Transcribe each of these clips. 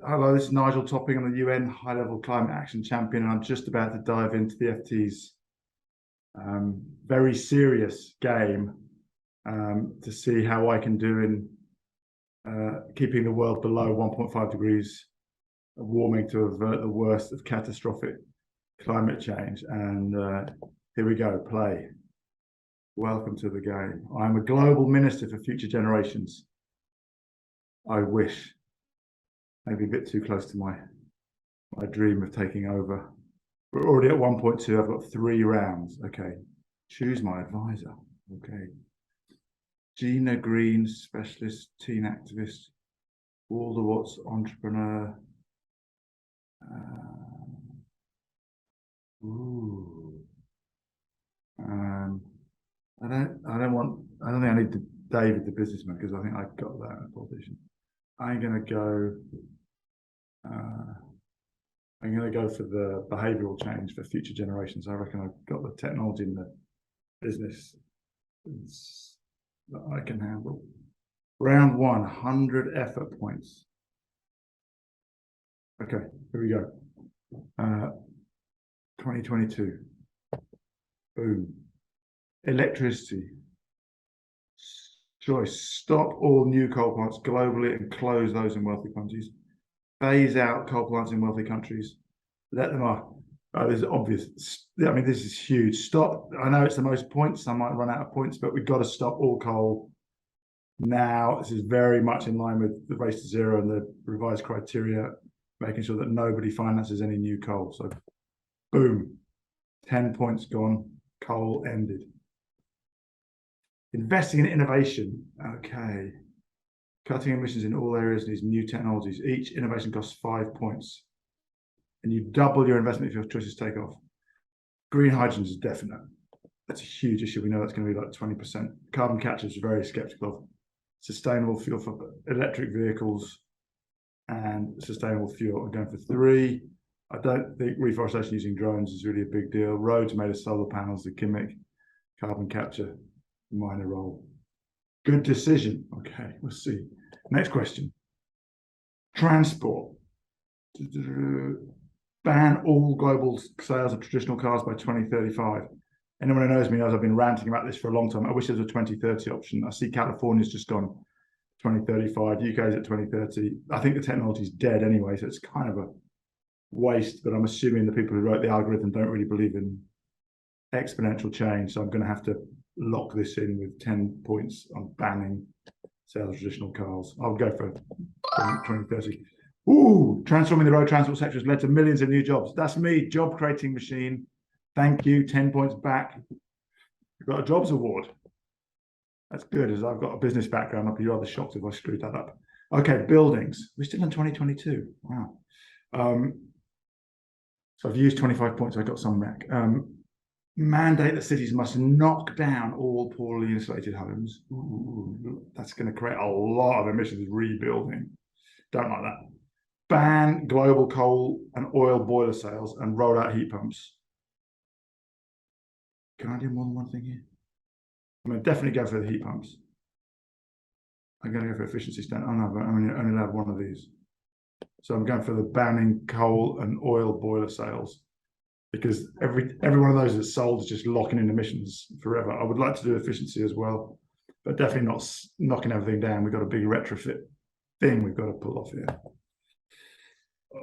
Hello, this is Nigel Topping. I'm the UN High-Level Climate Action Champion, and I'm just about to dive into the FT's very serious game to see how I can do in keeping the world below 1.5 degrees of warming to avert the worst of catastrophic climate change. And here we go, play. Welcome to the game. I'm a global minister for future generations. I wish. Maybe a bit too close to my dream of taking over. We're already at 1.2. I've got 3 rounds. Okay. Choose my advisor. Okay. Gina Green, specialist, teen activist, Walter Watts, entrepreneur. I don't think I need David the businessman, because I think I've got that in a politician. I'm going to go for the behavioural change for future generations. I reckon I've got the technology in the business that I can handle. Round 1, 100 effort points. Okay, here we go. 2022. Boom. Electricity. Choice: stop all new coal plants globally and close those in wealthy countries. Phase out coal plants in wealthy countries. Let them off. Oh, this is obvious. I mean, this is huge. Stop. I know it's the most points. I might run out of points, but we've got to stop all coal now. This is very much in line with the race to zero and the revised criteria, making sure that nobody finances any new coal. So, boom, 10 points gone. Coal ended. Investing in innovation. Okay. Cutting emissions in all areas needs new technologies. Each innovation costs 5 points. And you double your investment if your choices take off. Green hydrogen is definite. That's a huge issue. We know that's going to be like 20%. Carbon capture is very skeptical of. Sustainable fuel for electric vehicles and sustainable fuel. I'm going for 3. I don't think reforestation using drones is really a big deal. Roads made of solar panels, the gimmick. Carbon capture, minor role. Good decision. Okay, we'll see. Next question. Transport. Ban all global sales of traditional cars by 2035. Anyone who knows me knows I've been ranting about this for a long time. I wish there was a 2030 option. I see California's just gone 2035. UK's at 2030. I think the technology's dead anyway, so it's kind of a waste, but I'm assuming the people who wrote the algorithm don't really believe in exponential change. So I'm going to have to lock this in with 10 points on banning sales of traditional cars. I'll go for 2030. Ooh, transforming the road transport sector has led to millions of new jobs. That's me, job creating machine. Thank you, 10 points back. You've got a jobs award. That's good, as I've got a business background. I'd be rather shocked if I screwed that up. Okay, buildings. We're still in 2022. Wow. So I've used 25 points. I got some back. Mandate that cities must knock down all poorly insulated homes. Ooh, that's going to create a lot of emissions rebuilding. Don't like that. Ban global coal and oil boiler sales and roll out heat pumps. Can I do more than one thing here? I'm going to definitely go for the heat pumps. I'm going to go for efficiency standard. Oh no, but I'm only allowed one of these. So I'm going for the banning coal and oil boiler sales, because every one of those that's sold is just locking in emissions forever. I would like to do efficiency as well, but definitely not knocking everything down. We've got a big retrofit thing we've got to pull off here.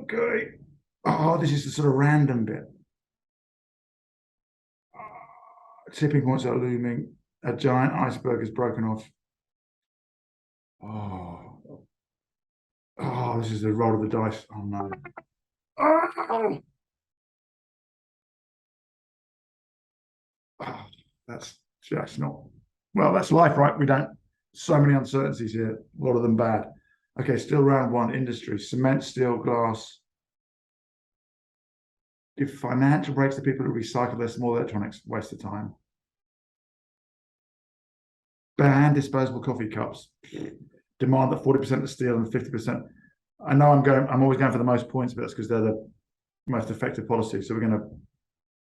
Okay. Oh, this is the sort of random bit. Tipping points are looming. A giant iceberg has broken off. Oh, this is the roll of the dice. Oh no. Oh, that's not, well, that's life, right? We don't, so many uncertainties here, a lot of them bad. Okay, still round 1. Industry. Cement, steel, glass. Give financial breaks to people who recycle their small electronics. Waste of time. Ban disposable coffee cups. Demand that 40% of steel and 50%. I know I'm always going for the most points, but that's because they're the most effective policy. So we're going to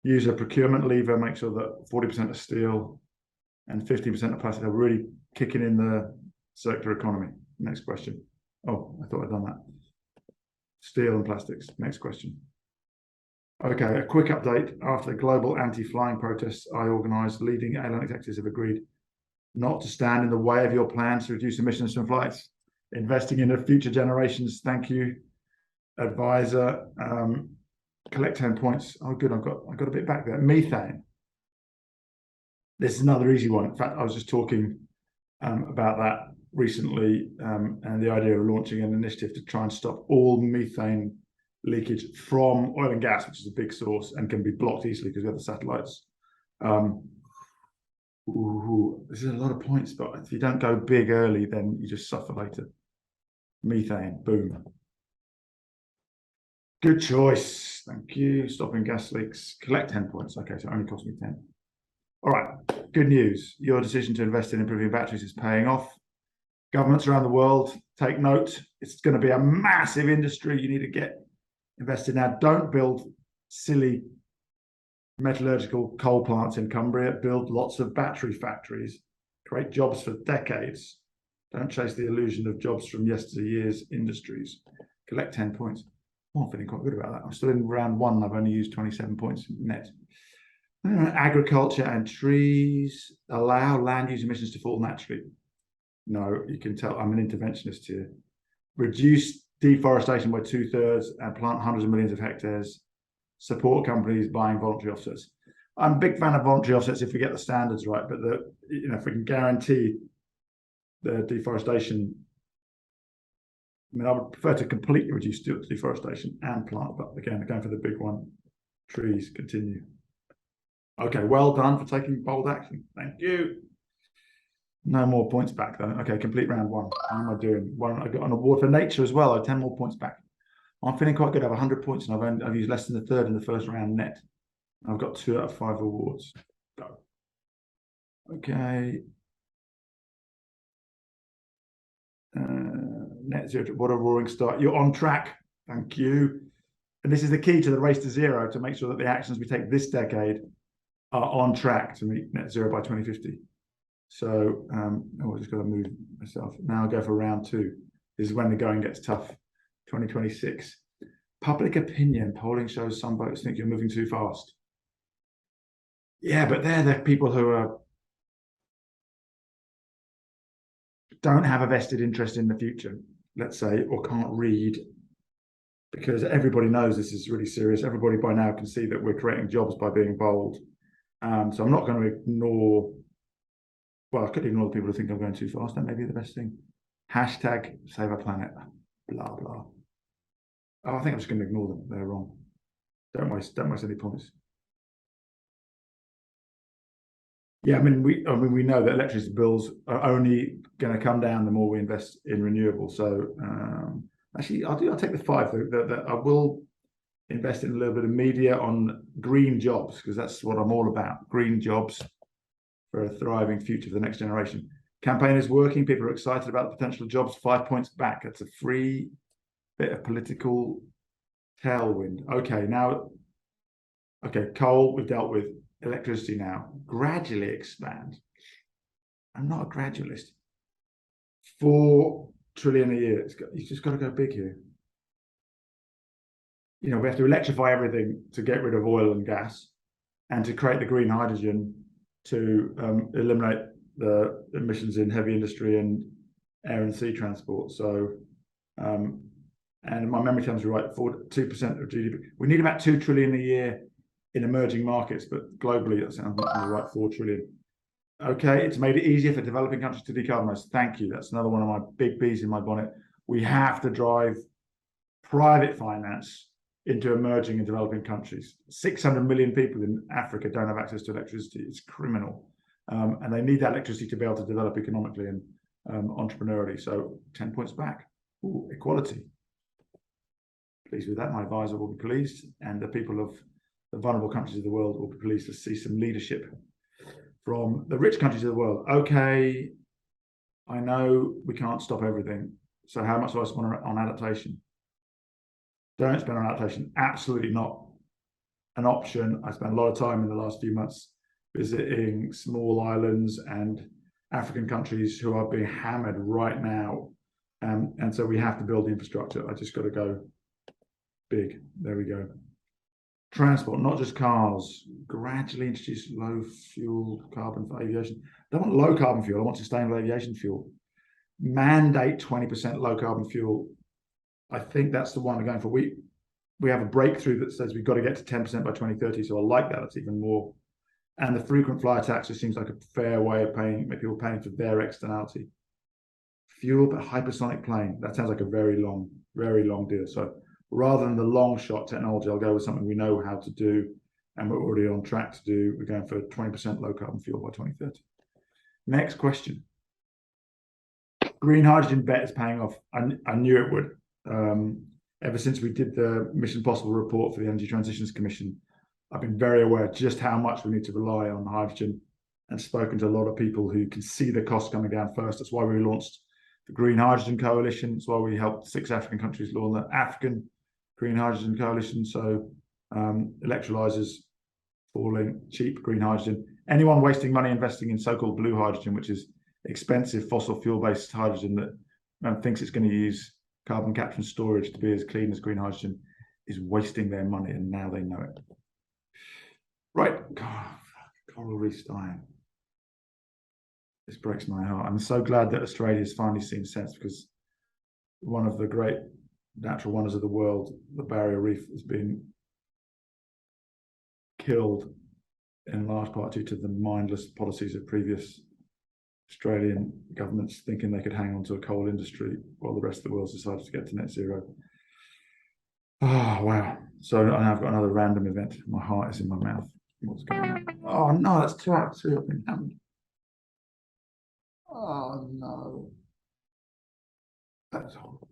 use a procurement lever, make sure that 40% of steel and 50% of plastic are really kicking in the circular economy. Next question. Oh, I thought I'd done that. Steel and plastics. Next question. Okay, a quick update. After the global anti-flying protests I organised, leading airline executives have agreed not to stand in the way of your plans to reduce emissions from flights. Investing in the future generations. Thank you, advisor. Collect 10 points. Oh, good. I got a bit back there. Methane. This is another easy one. In fact, I was just talking about that recently, and the idea of launching an initiative to try and stop all methane leakage from oil and gas, which is a big source and can be blocked easily because we have the satellites. This is a lot of points, but if you don't go big early, then you just suffer later. Methane, boom. Good choice. Thank you. Stopping gas leaks. Collect 10 points. Okay, so it only cost me 10. All right, good news. Your decision to invest in improving batteries is paying off. Governments around the world, take note. It's going to be a massive industry. You need to get invested now. Don't build silly metallurgical coal plants in Cumbria. Build lots of battery factories. Create jobs for decades. Don't chase the illusion of jobs from yesteryear's industries. Collect 10 points. Oh, I'm feeling quite good about that. I'm still in round one and I've only used 27 points net. Agriculture and trees. Allow land use emissions to fall naturally. No, you can tell I'm an interventionist here. Reduce deforestation by 2/3 and plant hundreds of millions of hectares. Support companies buying voluntary offsets. I'm a big fan of voluntary offsets if we get the standards right, but if we can guarantee the deforestation, I mean, I would prefer to completely reduce deforestation and plant, but again, going for the big one. Trees, continue. Okay, well done for taking bold action. Thank you. No more points back though. Okay, complete round one. How am I doing? I got an award for nature as well. I have 10 more points back. I'm feeling quite good. I have 100 points and I've used less than a third in the first round net. I've got 2 out of 5 awards. Go. Okay. Net zero. What a roaring start. You're on track. Thank you. And this is the key to the race to zero, to make sure that the actions we take this decade are on track to meet net zero by 2050. So, I just got to move myself. Now I'll go for round 2. This is when the going gets tough. 2026. Public opinion polling shows some voters think you're moving too fast. Yeah, but they're the people who don't have a vested interest in the future, let's say, or can't read, because everybody knows this is really serious. Everybody by now can see that we're creating jobs by being bold. So I'm not going to ignore. Well, I could ignore the people who think I'm going too fast. That may be the best thing. Hashtag save our planet. Blah blah. Oh, I think I'm just going to ignore them. They're wrong. Don't waste any points. Yeah, I mean we know that electricity bills are only going to come down the more we invest in renewables. So actually, I'll take the 5. That I will invest in a little bit of media on green jobs, because that's what I'm all about. Green jobs for a thriving future for the next generation. Campaign is working. People are excited about the potential jobs. 5 points back. That's a free bit of political tailwind. Okay, now, coal we've dealt with. Electricity now. Gradually expand. I'm not a gradualist. 4 trillion a year. You've just got to go big here. We have to electrify everything to get rid of oil and gas, and to create the green hydrogen to eliminate the emissions in heavy industry and air and sea transport. So, and my memory tells me right, 2% of GDP. We need about 2 trillion a year in emerging markets, but globally, that sounds like the right 4 trillion. Okay, it's made it easier for developing countries to decarbonize. Thank you. That's another one of my big bees in my bonnet. We have to drive private finance into emerging and developing countries. 600 million people in Africa don't have access to electricity. It's criminal. And they need that electricity to be able to develop economically and entrepreneurially. So 10 points back. Ooh, equality. Pleased with that. My advisor will be pleased. And the people of the vulnerable countries of the world will be pleased to see some leadership from the rich countries of the world. Okay, I know we can't stop everything. So how much do I spend on adaptation? Don't spend on adaptation. Absolutely not an option. I spent a lot of time in the last few months visiting small islands and African countries who are being hammered right now. And so we have to build the infrastructure. I just got to go big. There we go. Transport, not just cars. Gradually introduce low fuel carbon for aviation. I don't want low carbon fuel. I want sustainable aviation fuel. Mandate 20% low carbon fuel. I think that's the one we're going for. We have a breakthrough that says we've got to get to 10% by 2030. So I like that. That's even more. And the frequent flyer tax just seems like a fair way of paying, people paying for their externality. Fuel, but hypersonic plane. That sounds like a very long deal. So rather than the long shot technology, I'll go with something we know how to do and we're already on track to do. We're going for 20% low carbon fuel by 2030. Next question. Green hydrogen bet is paying off. I knew it would. Ever since we did the Mission Possible report for the Energy Transitions Commission, I've been very aware of just how much we need to rely on hydrogen and spoken to a lot of people who can see the cost coming down first. That's why we launched the Green Hydrogen Coalition. That's why we helped 6 African countries launch the African Green Hydrogen Coalition. So electrolyzers falling, cheap green hydrogen. Anyone wasting money investing in so-called blue hydrogen, which is expensive fossil fuel-based hydrogen that thinks it's going to use carbon capture and storage to be as clean as green hydrogen, is wasting their money, and now they know it. Right, coral reefs dying. This breaks my heart. I'm so glad that Australia's finally seen sense, because one of the great natural wonders of the world, the barrier reef, has been killed in large part due to the mindless policies of previous Australian governments thinking they could hang on to a coal industry while the rest of the world's decided to get to net zero. Oh, wow. So I've got another random event. My heart is in my mouth. What's going on? Oh, no, that's 2 out of 2 I've been hammered. Oh, no. That's horrible.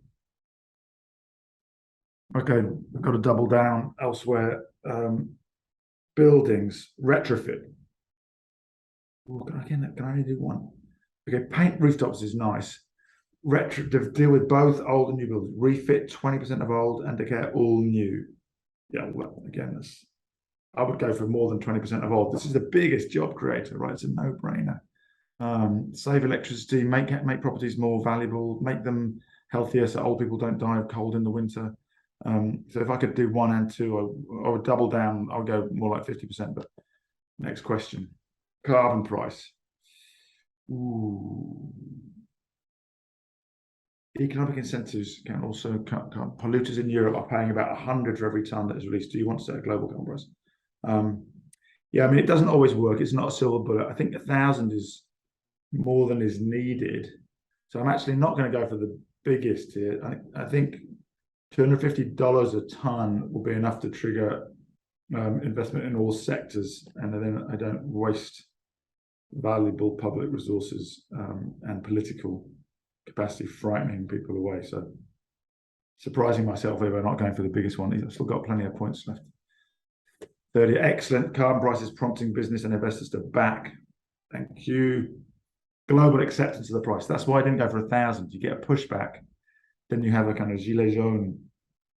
Okay, I've got to double down elsewhere. Buildings, retrofit. Oh, can I only do one? Okay, paint rooftops is nice. Deal with both old and new buildings. Refit 20% of old and declare all new. Yeah, well, again, I would go for more than 20% of old. This is the biggest job creator, right? It's a no-brainer. Save electricity, make properties more valuable, make them healthier so old people don't die of cold in the winter. So if I could do 1 and 2, I would double down. I'll go more like 50%. But next question. Carbon price. Ooh. Economic incentives can also cut polluters in Europe are paying about 100 for every ton that is released. Do you want to set a global carbon price? Yeah, I mean, it doesn't always work. It's not a silver bullet. I think 1,000 is more than is needed. So I'm actually not going to go for the biggest here. I think $250 a ton will be enough to trigger investment in all sectors, and then I don't waste valuable public resources and political capacity frightening people away. So surprising myself here by not going for the biggest one. I've still got plenty of points left. 30, excellent. Carbon prices prompting business and investors to back. Thank you. Global acceptance of the price. That's why I didn't go for 1,000. You get a pushback, then you have a kind of gilet jaune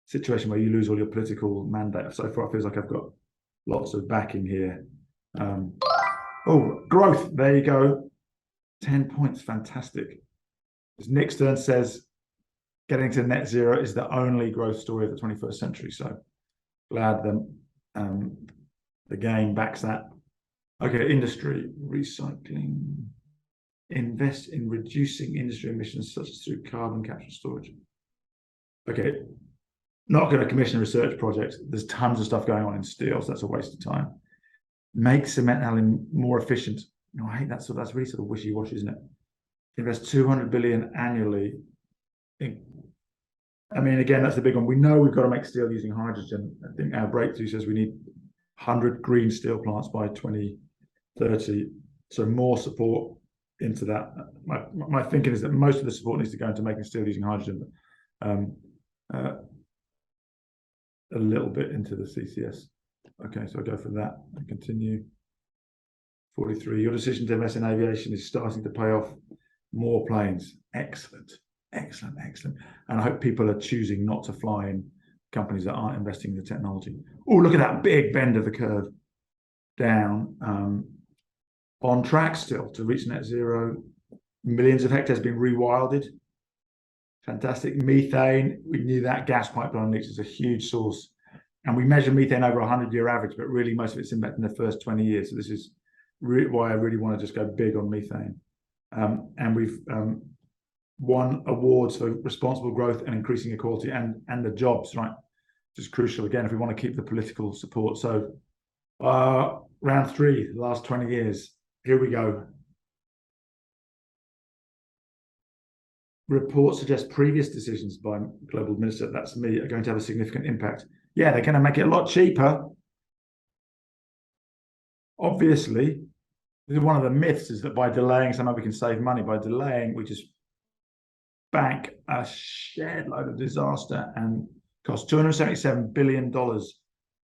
situation where you lose all your political mandate. So far, it feels like I've got lots of backing here. Oh, growth. There you go. 10 points. Fantastic. As Nick Stern says, getting to net zero is the only growth story of the 21st century. So glad that the game backs that. Okay, industry, recycling. Invest in reducing industry emissions such as through carbon capture and storage. Okay, not going to commission a research project. There's tons of stuff going on in steel, so that's a waste of time. Make cement and aluminium more efficient. No, I hate that. So that's really sort of wishy-washy, isn't it? Invest 200 billion annually. I mean, again, that's the big one. We know we've got to make steel using hydrogen. I think our breakthrough says we need 100 green steel plants by 2030. So more support into that. My thinking is that most of the support needs to go into making steel using hydrogen, but a little bit into the CCS. Okay, so I'll go for that and continue. 43, your decision to invest in aviation is starting to pay off. More planes. Excellent, excellent, excellent. And I hope people are choosing not to fly in companies that aren't investing in the technology. Oh, look at that big bend of the curve down. On track still to reach net zero. Millions of hectares being rewilded. Fantastic. Methane, we knew that gas pipeline leaks is a huge source. And we measure methane over a 100-year average, but really most of its impact in the first 20 years. So this is why I really want to just go big on methane. And we've won awards for responsible growth and increasing equality and the jobs, right? Which is crucial, again, if we want to keep the political support. So round 3, the last 20 years. Here we go. Reports suggest previous decisions by global minister, that's me, are going to have a significant impact. Yeah, they're going to make it a lot cheaper. Obviously, one of the myths is that by delaying, somehow we can save money. By delaying, we just bank a shed load of disaster and cost $277 billion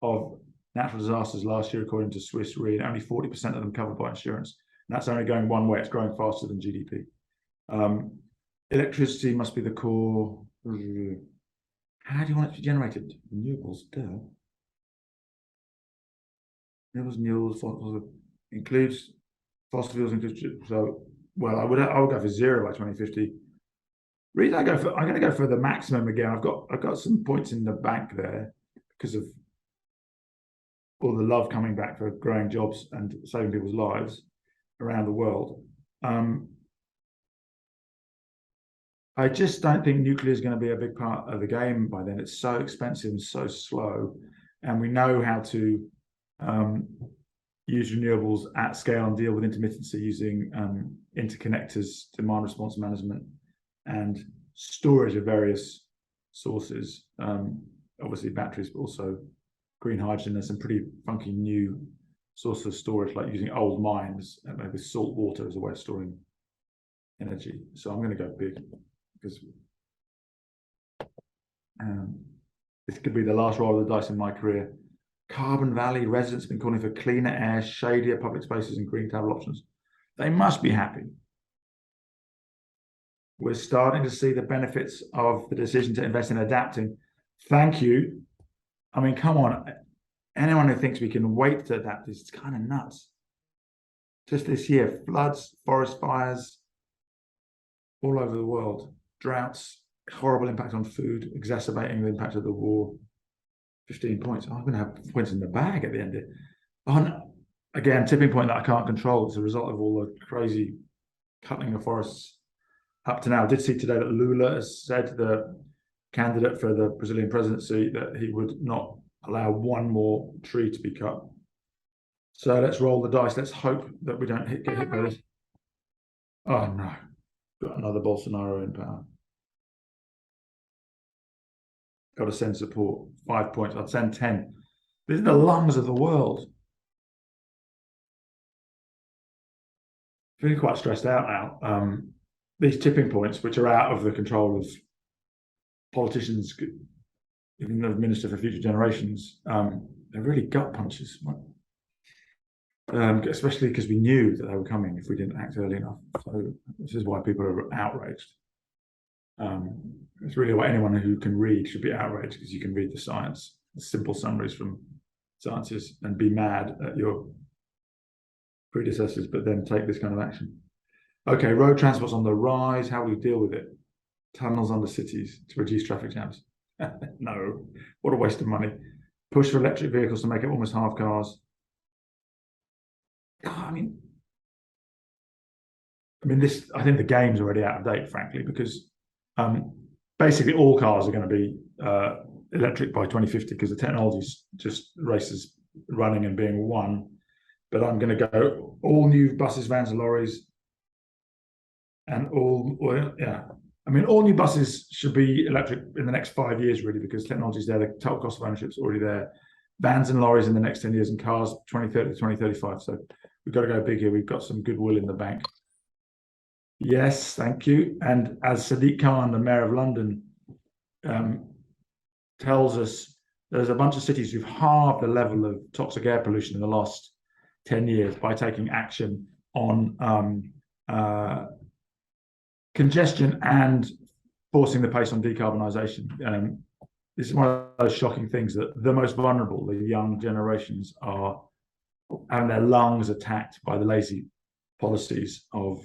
of natural disasters last year, according to Swiss Re, and only 40% of them covered by insurance. And that's only going one way. It's growing faster than GDP. Electricity must be the core. How do you want it to be generated? Renewables, duh. Renewables, includes fossil fuels, includes, so, well, I would go for 0 by 2050. Reason I'm going to go for the maximum again. I've got some points in the bank there because of all the love coming back for growing jobs and saving people's lives around the world. I just don't think nuclear is going to be a big part of the game by then. It's so expensive and so slow, and we know how to use renewables at scale and deal with intermittency using interconnectors, demand response management, and storage of various sources. Obviously batteries, but also green hydrogen. There's some pretty funky new sources of storage, like using old mines, maybe salt water as a way of storing energy. So I'm going to go big because this could be the last roll of the dice in my career. Carbon Valley residents have been calling for cleaner air, shadier public spaces, and green travel options. They must be happy. We're starting to see the benefits of the decision to invest in adapting. Thank you. I mean, come on. Anyone who thinks we can wait to adapt is kind of nuts. Just this year, floods, forest fires all over the world, droughts, horrible impact on food, exacerbating the impact of the war. 15 points. Oh, I'm going to have points in the bag at the end of it. Again, tipping point that I can't control as a result of all the crazy cutting of forests up to now. I did see today that Lula has said, the candidate for the Brazilian presidency, that he would not allow one more tree to be cut. So let's roll the dice. Let's hope that we don't get hit by this. Oh no, got another Bolsonaro in power. Got to send support. 5 points. I'd send 10. These are the lungs of the world. Feeling quite stressed out now. These tipping points, which are out of the control of politicians, even the Minister for Future Generations, they're really gut punches. Especially because we knew that they were coming if we didn't act early enough. So this is why people are outraged. It's really why anyone who can read should be outraged, because you can read the science, the simple summaries from scientists, and be mad at your predecessors, but then take this kind of action. Okay, road transport's on the rise. How will we deal with it? Tunnels under cities to reduce traffic jams. No, what a waste of money. Push for electric vehicles to make it almost half cars. I mean, this. I think the game's already out of date, frankly, because basically all cars are going to be electric by 2050 because the technology's just races running and being won. But I'm going to go all new buses, vans, and lorries, and all new buses should be electric in the next 5 years, really, because technology's there. The total cost of ownership's already there. Vans and lorries in the next 10 years, and cars 2030 to 2035. So we've got to go big here. We've got some goodwill in the bank. Yes, thank you. And as Sadiq Khan, the Mayor of London, tells us, there's a bunch of cities who've halved the level of toxic air pollution in the last 10 years by taking action on congestion and forcing the pace on decarbonisation. This is one of those shocking things that the most vulnerable, the young generations, are having their lungs attacked by the lazy policies of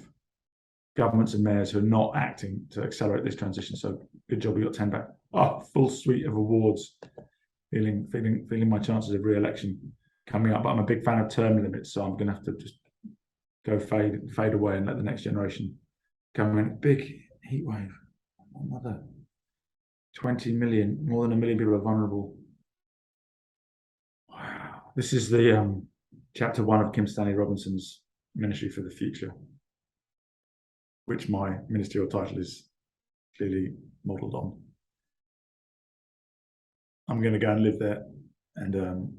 governments and mayors who are not acting to accelerate this transition. So good job, we got 10 back. Oh, full suite of awards. Feeling my chances of re-election coming up. But I'm a big fan of term limits, so I'm going to have to just go fade away and let the next generation come in. Big heat wave. Another 20 million, more than a million people are vulnerable. Wow. This is the chapter 1 of Kim Stanley Robinson's Ministry for the Future, which my ministerial title is clearly modelled on. I'm going to go and live there and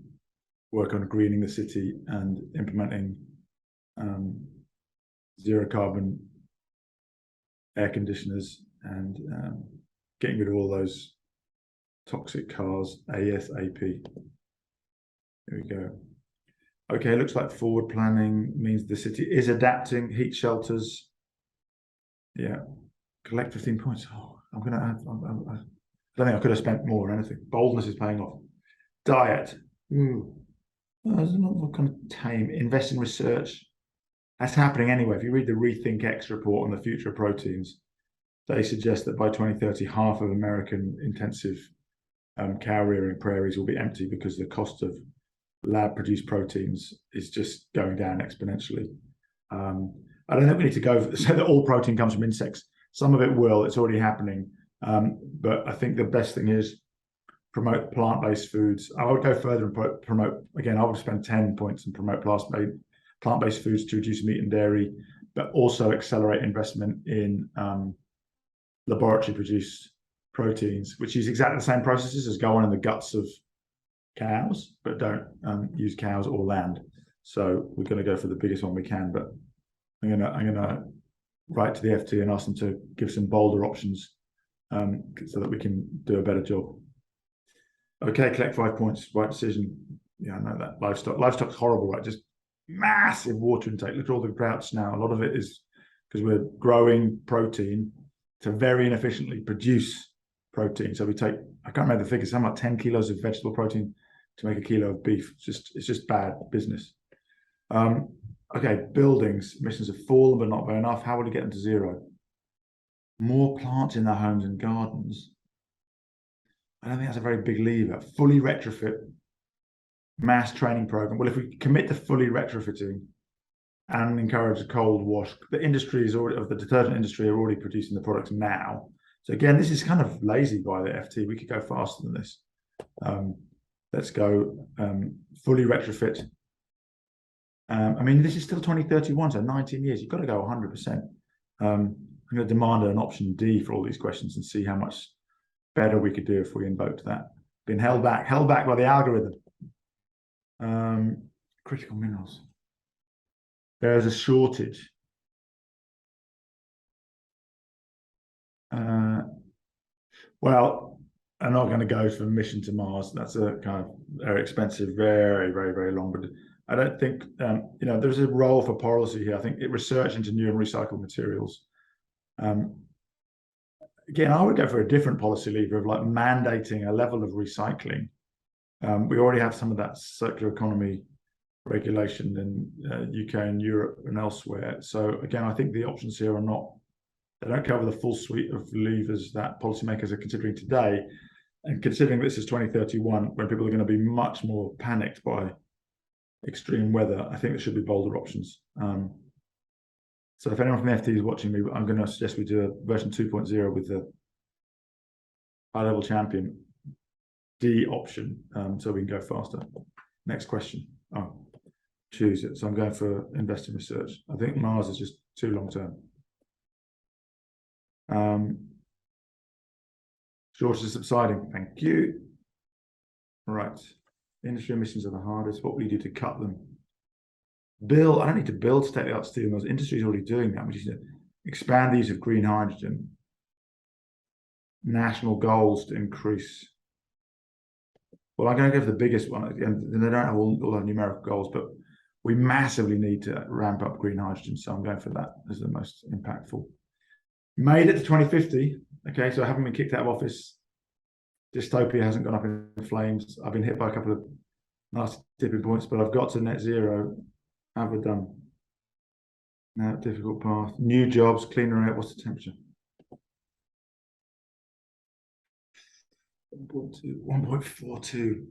work on greening the city and implementing zero carbon air conditioners and getting rid of all those toxic cars ASAP. Here we go. Okay, looks like forward planning means the city is adapting. Heat shelters. Yeah, collect 15 points. Oh, I'm going to add. I don't think I could have spent more or anything. Boldness is paying off. Diet. Ooh. That's not kind of tame. Invest in research. That's happening anyway. If you read the Rethink X report on the future of proteins, they suggest that by 2030, half of American intensive cow rearing prairies will be empty because the cost of lab-produced proteins is just going down exponentially. I don't think we need to go so that all protein comes from insects. Some of it will. It's already happening. But I think the best thing is promote plant-based foods. I would go further and promote, again, I would spend 10 points and promote plant-based foods to reduce meat and dairy, but also accelerate investment in laboratory-produced proteins, which use exactly the same processes as go on in the guts of cows, but don't use cows or land. So we're going to go for the biggest one we can, but I'm gonna write to the FT and ask them to give some bolder options so that we can do a better job. Okay, collect 5 points. Right decision. Yeah, I know that. Livestock's horrible, right? Just massive water intake. Look at all the droughts now. A lot of it is because we're growing protein to very inefficiently produce protein. So we take, I can't remember the figures, something like 10 kilos of vegetable protein to make a kilo of beef. It's just bad business. Okay, buildings, emissions have fallen, but not by enough. How will we get them to zero? More plants in their homes and gardens. I don't think that's a very big lever. Fully retrofit, mass training program. Well, if we commit to fully retrofitting and encourage a cold wash, the industry is already, of the detergent industry are already producing the products now. So again, this is kind of lazy by the FT. We could go faster than this. Let's go fully retrofit. I mean, this is still 2031, so 19 years. You've got to go 100%. I'm going to demand an option D for all these questions and see how much better we could do if we invoked that. Been held back by the algorithm. Critical minerals. There's a shortage. Well, I'm not going to go for a mission to Mars. That's a kind of very expensive, very, very, very long. But I don't think there's a role for policy here. I think research into new and recycled materials. Again, I would go for a different policy lever of like mandating a level of recycling. We already have some of that circular economy regulation in UK and Europe and elsewhere. So again, I think the options here are not, they don't cover the full suite of levers that policymakers are considering today. And considering this is 2031, when people are going to be much more panicked by extreme weather, I think there should be bolder options. So if anyone from the FT is watching me, I'm going to suggest we do a version 2.0 with the high-level champion D option, so we can go faster. Next question. Oh, choose it. So I'm going for invest in research. I think Mars is just too long-term. Shortage is subsiding. Thank you. All right. Industry emissions are the hardest. What will you do to cut them? Build. I don't need to build state-of-the-art steel mills. Industry is already doing that. We just need to expand the use of green hydrogen. National goals to increase. Well, I'm going to go for the biggest one, and they don't have all have numerical goals, but we massively need to ramp up green hydrogen. So I'm going for that as the most impactful. Made it to 2050. Okay, so I haven't been kicked out of office. Dystopia hasn't gone up in flames. I've been hit by a couple of nasty tipping points, but I've got to net zero. Have we done? No, difficult path. New jobs, cleaner air. What's the temperature? 1.2, 1.42.